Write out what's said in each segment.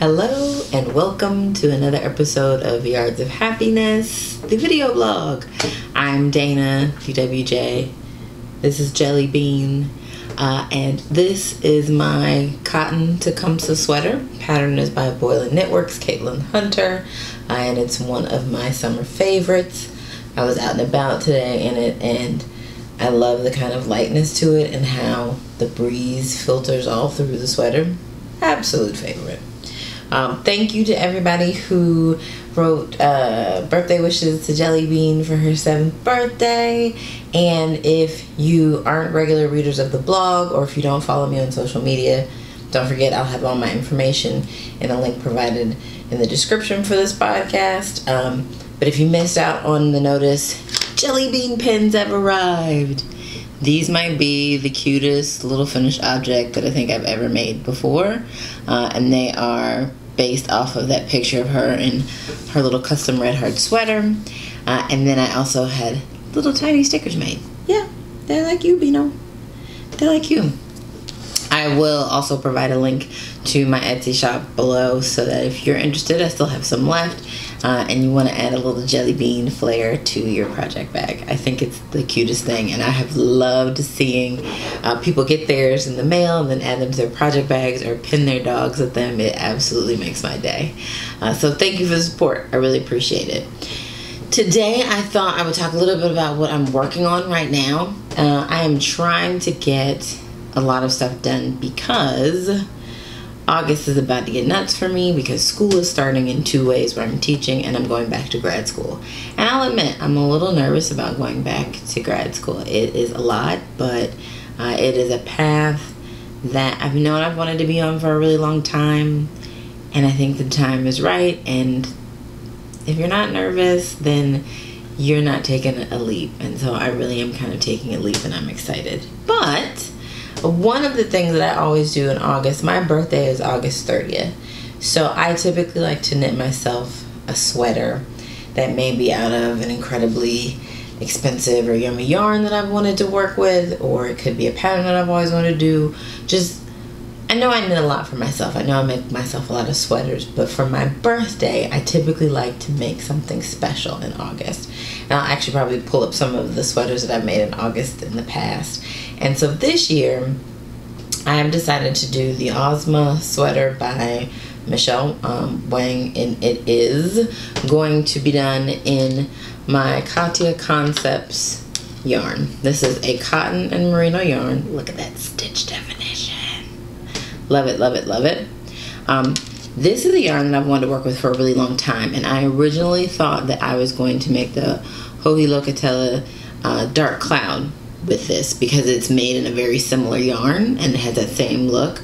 Hello and welcome to another episode of Yards of Happiness, the video blog. I'm Dana, DWJ. This is Jelly Bean. And this is my cotton Tecumseh sweater. Pattern is by Boylan Knitworks, Caitlin Hunter. And it's one of my summer favorites. I was out and about today in it, and I love the kind of lightness to it and how the breeze filters all through the sweater. Absolute favorite. Thank you to everybody who wrote birthday wishes to Jelly Bean for her 7th birthday. And if you aren't regular readers of the blog, or if you don't follow me on social media, don't forget I'll have all my information in a link provided in the description for this podcast. But if you missed out on the notice, Jelly Bean pens have arrived. These might be the cutest little finished object that I think I've ever made before. And they are based off of that picture of her in her little custom red heart sweater. And then I also had little tiny stickers made. Yeah, they're like you, Bino. They're like you. I will also provide a link to my Etsy shop below so that if you're interested, I still have some left, and you want to add a little Jelly Bean flair to your project bag. I think it's the cutest thing, and I have loved seeing people get theirs in the mail and then add them to their project bags or pin their dogs with them. It absolutely makes my day. So thank you for the support. I really appreciate it. Today, I thought I would talk a little bit about what I'm working on right now. I am trying to get a lot of stuff done because August is about to get nuts for me because school is starting in 2 ways where I'm teaching and I'm going back to grad school. And I'll admit, I'm a little nervous about going back to grad school. It is a lot, but it is a path that I've known I've wanted to be on for a really long time, and I think the time is right. And if you're not nervous, then you're not taking a leap. And so I really am kind of taking a leap, and I'm excited. But one of the things that I always do in August, my birthday is August 30th. So I typically like to knit myself a sweater that may be out of an incredibly expensive or yummy yarn that I've wanted to work with, or it could be a pattern that I've always wanted to do. I know I knit a lot for myself. I know I make myself a lot of sweaters, but for my birthday, I typically like to make something special in August. And I'll actually probably pull up some of the sweaters that I've made in August in the past. And so this year, I have decided to do the Osmo Sweater by Michelle Wang, and it is going to be done in my Katia Concepts yarn. This is a cotton and merino yarn. Look at that stitch definition. Love it, love it, love it. This is a yarn that I've wanted to work with for a really long time, and I originally thought that I was going to make the Hohi Locatella Dark Cloud with this because it's made in a very similar yarn and it has that same look.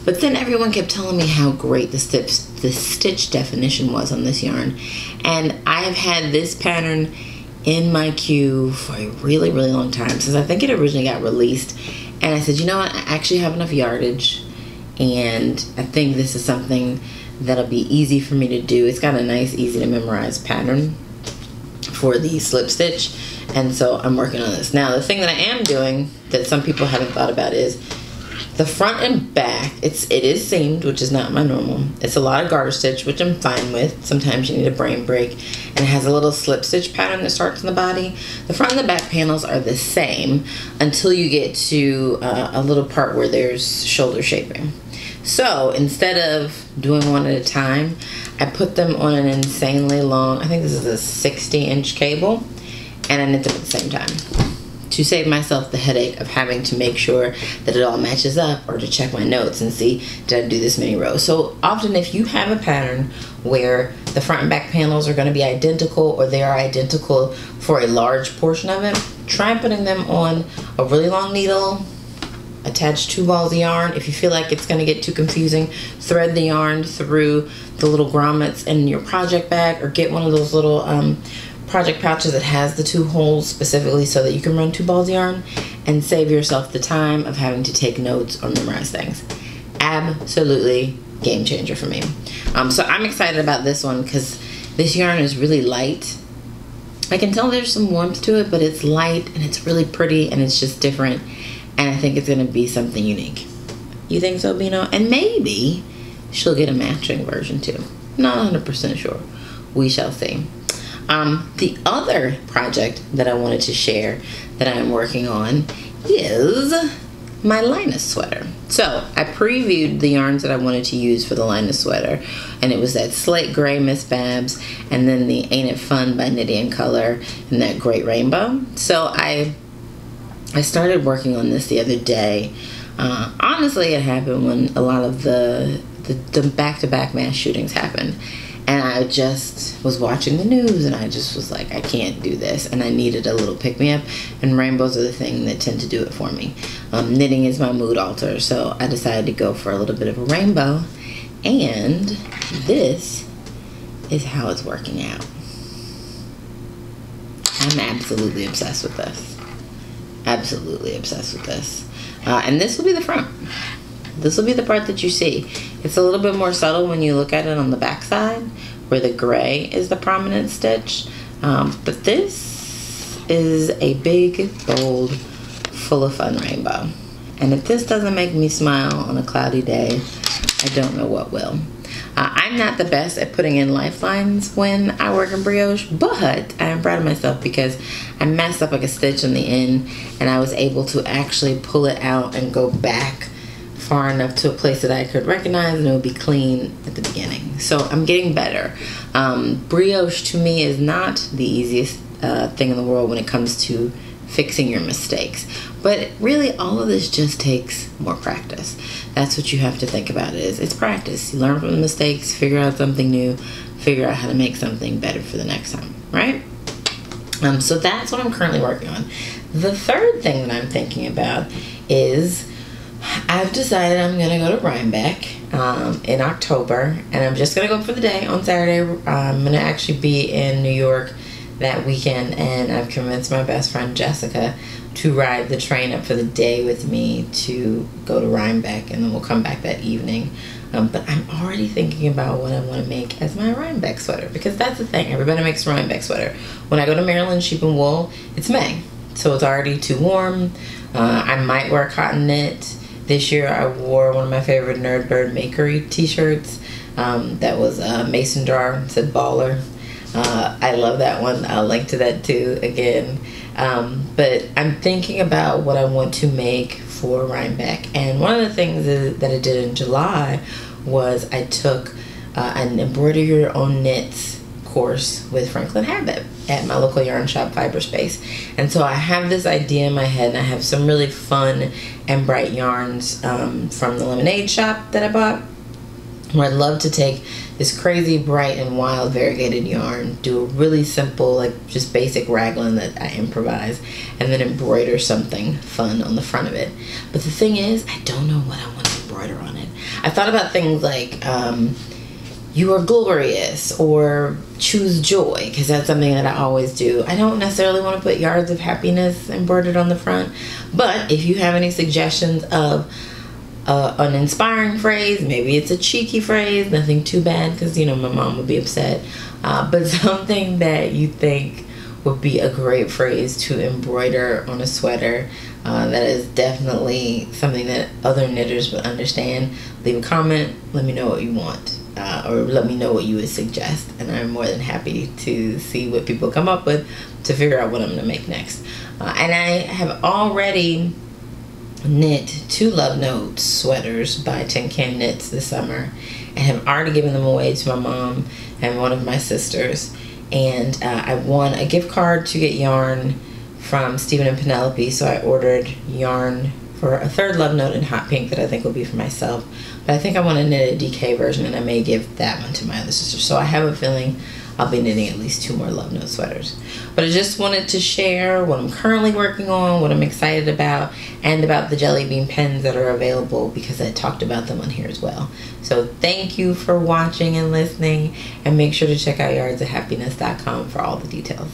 But then everyone kept telling me how great the stitch definition was on this yarn, and I have had this pattern in my queue for a really, really long time, since I think it originally got released. And I said, you know what, I actually have enough yardage, and I think this is something that'll be easy for me to do. It's got a nice, easy to memorize pattern for the slip stitch, and so I'm working on this. Now, the thing that I am doing that some people haven't thought about is the front and back. It is seamed, which is not my normal. It's a lot of garter stitch, which I'm fine with. Sometimes you need a brain break. And it has a little slip stitch pattern that starts in the body. The front and the back panels are the same until you get to a little part where there's shoulder shaping. So instead of doing one at a time, I put them on an insanely long, I think this is a 60-inch cable, and I knit them at the same time to save myself the headache of having to make sure that it all matches up, or to check my notes and see, did I do this many rows? So often if you have a pattern where the front and back panels are going to be identical, or they are identical for a large portion of it, try putting them on a really long needle, attach 2 balls of yarn. If you feel like it's going to get too confusing, thread the yarn through the little grommets in your project bag, or get one of those little project pouches that has the 2 holes specifically so that you can run 2 balls of yarn and save yourself the time of having to take notes or memorize things. Absolutely game changer for me. So I'm excited about this one because this yarn is really light. I can tell there's some warmth to it, but it's light and it's really pretty and it's just different, and I think it's going to be something unique. You think so, Bino? And maybe she'll get a matching version too. Not 100% sure. We shall see. The other project that I wanted to share that I'm working on is my Linus sweater. So I previewed the yarns that I wanted to use for the Linus sweater, and it was that slate gray Miss Babs, and then the Ain't It Fun by Knitty and Color, and that Great Rainbow. So I started working on this the other day. Honestly, it happened when a lot of the back-to-back mass shootings happened. And I just was watching the news, and I just was like, I can't do this. And I needed a little pick-me-up, and rainbows are the thing that tend to do it for me. Knitting is my mood alter, so I decided to go for a little bit of a rainbow. And this is how it's working out. I'm absolutely obsessed with this. Absolutely obsessed with this. And this will be the front. This will be the part that you see. It's a little bit more subtle when you look at it on the back side, where the gray is the prominent stitch. But this is a big, bold, full of fun rainbow. And if this doesn't make me smile on a cloudy day, I don't know what will. I'm not the best at putting in lifelines when I work in brioche, but I am proud of myself because I messed up like a stitch in the end, and I was able to actually pull it out and go back far enough to a place that I could recognize, and it would be clean at the beginning. So I'm getting better. Brioche to me is not the easiest thing in the world when it comes to fixing your mistakes, but really all of this just takes more practice. That's what you have to think about. It's practice. You learn from the mistakes, figure out something new, figure out how to make something better for the next time, right? So that's what I'm currently working on. The third thing that I'm thinking about is I've decided I'm going to go to Rhinebeck in October, and I'm just going to go for the day on Saturday. I'm going to actually be in New York that weekend, and I've convinced my best friend Jessica to ride the train up for the day with me to go to Rhinebeck, and then we'll come back that evening. But I'm already thinking about what I want to make as my Rhinebeck sweater, because that's the thing. Everybody makes a Rhinebeck sweater. When I go to Maryland Sheep and Wool, it's May, so it's already too warm. I might wear cotton knit. This year I wore one of my favorite Nerd Bird Makery t-shirts that was a mason jar. It said baller. I love that one. I'll link to that too again. But I'm thinking about what I want to make for Rhinebeck. And one of the things that I did in July was I took an embroider your own knits course with Franklin Habit at my local yarn shop, Fiberspace. And so I have this idea in my head, and I have some really fun and bright yarns from the Lemonade shop that I bought, where I'd love to take this crazy bright and wild variegated yarn, do a really simple, like just basic raglan that I improvise, and then embroider something fun on the front of it. But the thing is, I don't know what I want to embroider on it. I thought about things like you are glorious or choose joy, because that's something that I always do. I don't necessarily want to put yards of happiness embroidered on the front, but if you have any suggestions of an inspiring phrase, maybe it's a cheeky phrase, nothing too bad, because you know my mom would be upset, but something that you think would be a great phrase to embroider on a sweater, that is definitely something that other knitters would understand. Leave a comment, let me know what you want, or let me know what you would suggest, and I'm more than happy to see what people come up with to figure out what I'm going to make next. And I have already knit 2 Love Notes sweaters by Tin Can Knits this summer, and have already given them away to my mom and one of my sisters. And I won a gift card to get yarn from Stephen and Penelope, so I ordered yarn for a 3rd Love Note in hot pink that I think will be for myself. But I think I want to knit a DK version, and I may give that one to my other sister. So I have a feeling I'll be knitting at least 2 more Love Note sweaters. But I just wanted to share what I'm currently working on, what I'm excited about, and about the jelly bean pens that are available, because I talked about them on here as well. So thank you for watching and listening, and make sure to check out yardsofhappiness.com for all the details.